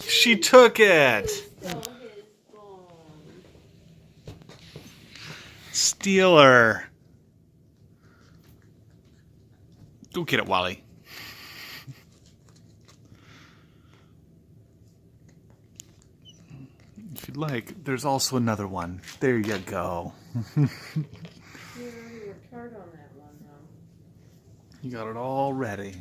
She took it! Stealer. Go get it, Wally. If you'd like, there's also another one. There you go. You already worked hard on that one, though. You got it all ready.